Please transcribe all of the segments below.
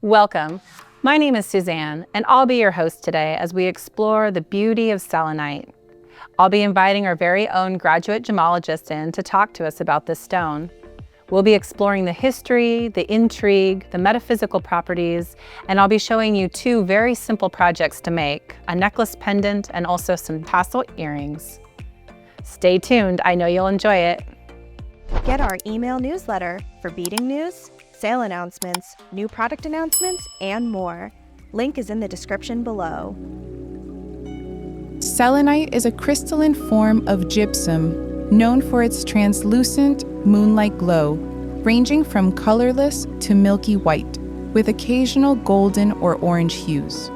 Welcome. My name is Suzanne, and I'll be your host today as we explore the beauty of selenite. I'll be inviting our very own graduate gemologist in to talk to us about this stone. We'll be exploring the history, the intrigue, the metaphysical properties, and I'll be showing you two very simple projects to make, a necklace pendant and also some tassel earrings. Stay tuned, I know you'll enjoy it. Get our email newsletter for beading news, sale announcements, new product announcements, and more. Link is in the description below. Selenite is a crystalline form of gypsum known for its translucent, moonlight glow, ranging from colorless to milky white, with occasional golden or orange hues.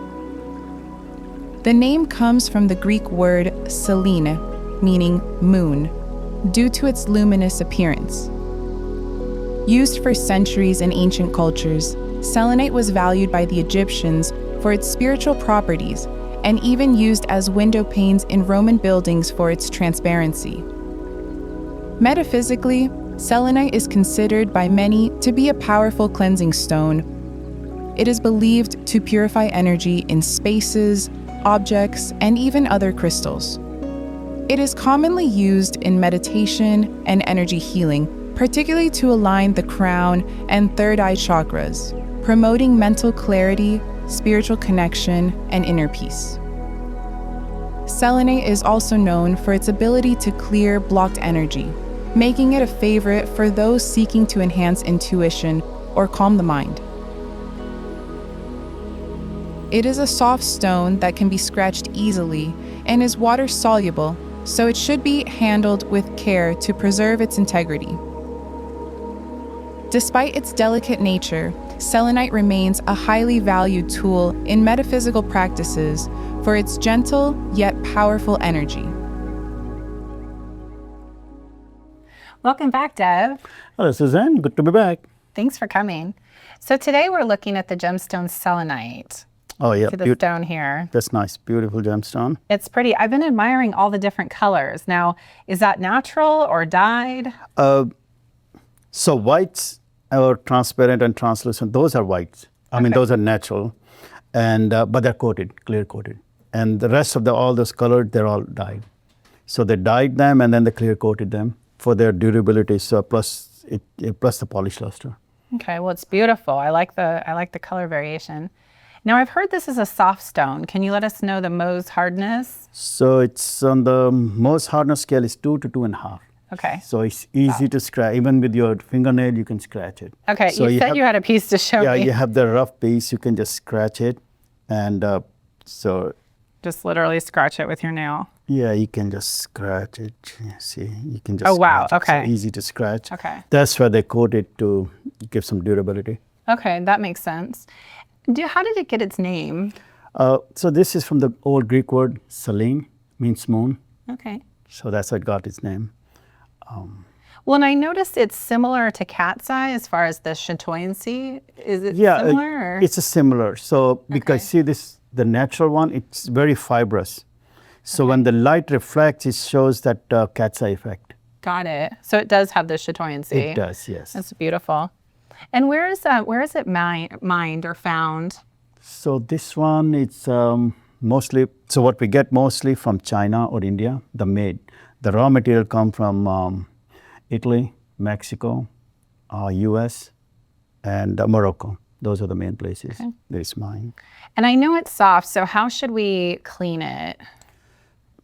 The name comes from the Greek word selene, meaning moon, due to its luminous appearance. Used for centuries in ancient cultures, selenite was valued by the Egyptians for its spiritual properties and even used as window panes in Roman buildings for its transparency. Metaphysically, selenite is considered by many to be a powerful cleansing stone. It is believed to purify energy in spaces, objects, and even other crystals. It is commonly used in meditation and energy healing, particularly to align the crown and third eye chakras, promoting mental clarity, spiritual connection, and inner peace. Selenite is also known for its ability to clear blocked energy, making it a favorite for those seeking to enhance intuition or calm the mind. It is a soft stone that can be scratched easily and is water soluble, so it should be handled with care to preserve its integrity. Despite its delicate nature, selenite remains a highly valued tool in metaphysical practices for its gentle yet powerful energy. Welcome back, Dev. Hello, Suzanne. Good to be back. Thanks for coming. So today we're looking at the gemstone selenite. Oh, yeah. See the stone here. That's nice. Beautiful gemstone. It's pretty. I've been admiring all the different colors. Now, is that natural or dyed? So whites are transparent and translucent. Those are whites. I mean, those are natural, and but they're coated, clear coated. And the rest of all those colored, they're all dyed. So they dyed them and then they clear coated them for their durability. So plus the polish luster. Okay, well, it's beautiful. I like the color variation. Now, I've heard this is a soft stone. Can you let us know the Mohs hardness? So it's on the Mohs hardness scale is 2 to 2.5. Okay. So it's easy to scratch. Even with your fingernail, you can scratch it. Okay, so you said you had a piece to show me. Yeah, you have the rough piece. You can just scratch it. And so... Just literally scratch it with your nail. Yeah, you can just scratch it. See, you can just Oh, wow. scratch it. Okay. So easy to scratch. Okay. That's why they coat it to give some durability. Okay, that makes sense. How did it get its name? So this is from the old Greek word selene, means moon. Okay. So that's how it got its name. Well, and I noticed it's similar to cat's eye as far as the chatoyancy. Is it similar? It's a similar. So because see this, the natural one, it's very fibrous. So when the light reflects, it shows that cat's eye effect. Got it. So it does have the chatoyancy. It does, yes. That's beautiful. And where is it mined or found? So this one, it's mostly, so what we get mostly from China or India, the raw material come from Italy, Mexico, US, and Morocco. Those are the main places that it's mined. And I know it's soft, so how should we clean it?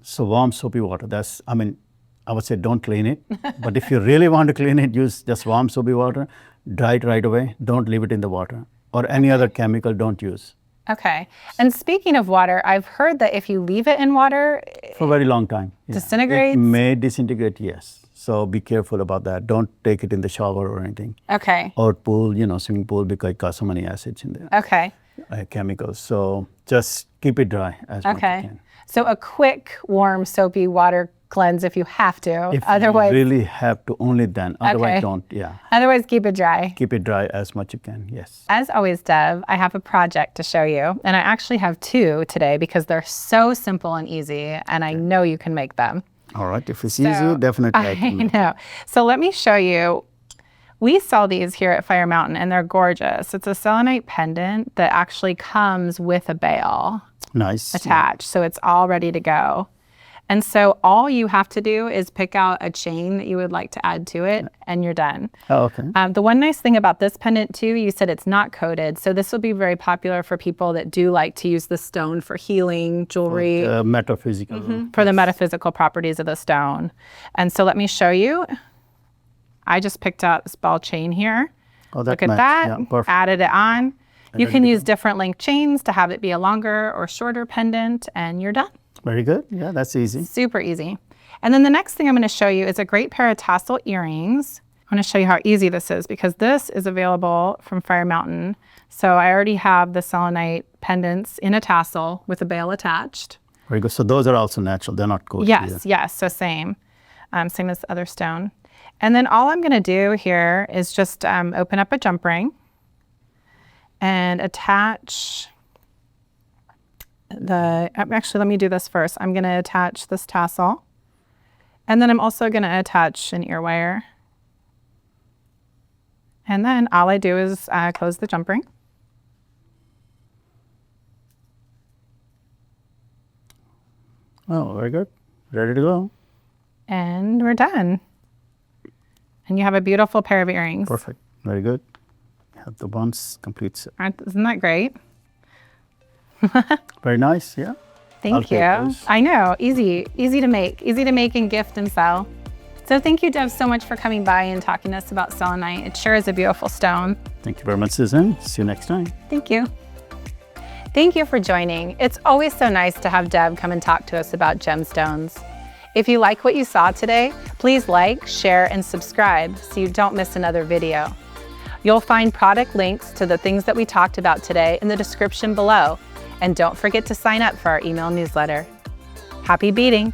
So warm soapy water, I would say don't clean it. But if you really want to clean it, use just warm soapy water, dry it right away. Don't leave it in the water. Or any other chemical, don't use. Okay. And speaking of water, I've heard that if you leave it in water... For a very long time. Disintegrates? It may disintegrate, yes. So be careful about that. Don't take it in the shower or anything. Okay. Or pool, swimming pool, because it got so many acids in there. Okay. Chemicals. So just keep it dry as much as you can. So a quick, warm, soapy water cleanse if you have to. If otherwise, you really have to, only then. Otherwise, don't. Otherwise, keep it dry. Keep it dry as much as you can, yes. As always, Dev, I have a project to show you. And I actually have two today because they're so simple and easy, and I know you can make them. All right, if it's easy, definitely. I know. So let me show you We sell these here at Fire Mountain, and they're gorgeous. It's a selenite pendant that actually comes with a bail Nice. attached, so it's all ready to go. And so all you have to do is pick out a chain that you would like to add to it, and you're done. Oh, okay. The one nice thing about this pendant too, you said it's not coated, so this will be very popular for people that do like to use the stone for healing, jewelry, Metaphysical. for the metaphysical properties of the stone. And so let me show you. I just picked out this ball chain here. Oh, Look at match. that, Yeah, perfect. added it on. You ready can to use different length chains to have it be a longer or shorter pendant, and you're done. Very good. Yeah, that's easy. Super easy. And then the next thing I'm going to show you is a great pair of tassel earrings. I'm going to show you how easy this is because this is available from Fire Mountain. So I already have the selenite pendants in a tassel with a bail attached. Very good. So those are also natural. They're not coated. Yes, yes. So same. Same as the other stone. And then all I'm going to do here is just open up a jump ring and attach actually, let me do this first. I'm going to attach this tassel. And then I'm also going to attach an ear wire. And then all I do is close the jump ring. Oh, very good. Ready to go. And we're done. And you have a beautiful pair of earrings. Perfect. Very good. Have the ones complete set. Isn't that great? Very nice. Yeah. Thank I'll you. take those. I know, easy to make and gift and sell. So thank you, Dev, so much for coming by and talking to us about selenite. It sure is a beautiful stone. Thank you very much, Susan. See you next time. Thank you. Thank you for joining. It's always so nice to have Deb come and talk to us about gemstones. If you like what you saw today, please like, share, and subscribe so you don't miss another video. You'll find product links to the things that we talked about today in the description below. And don't forget to sign up for our email newsletter. Happy beading!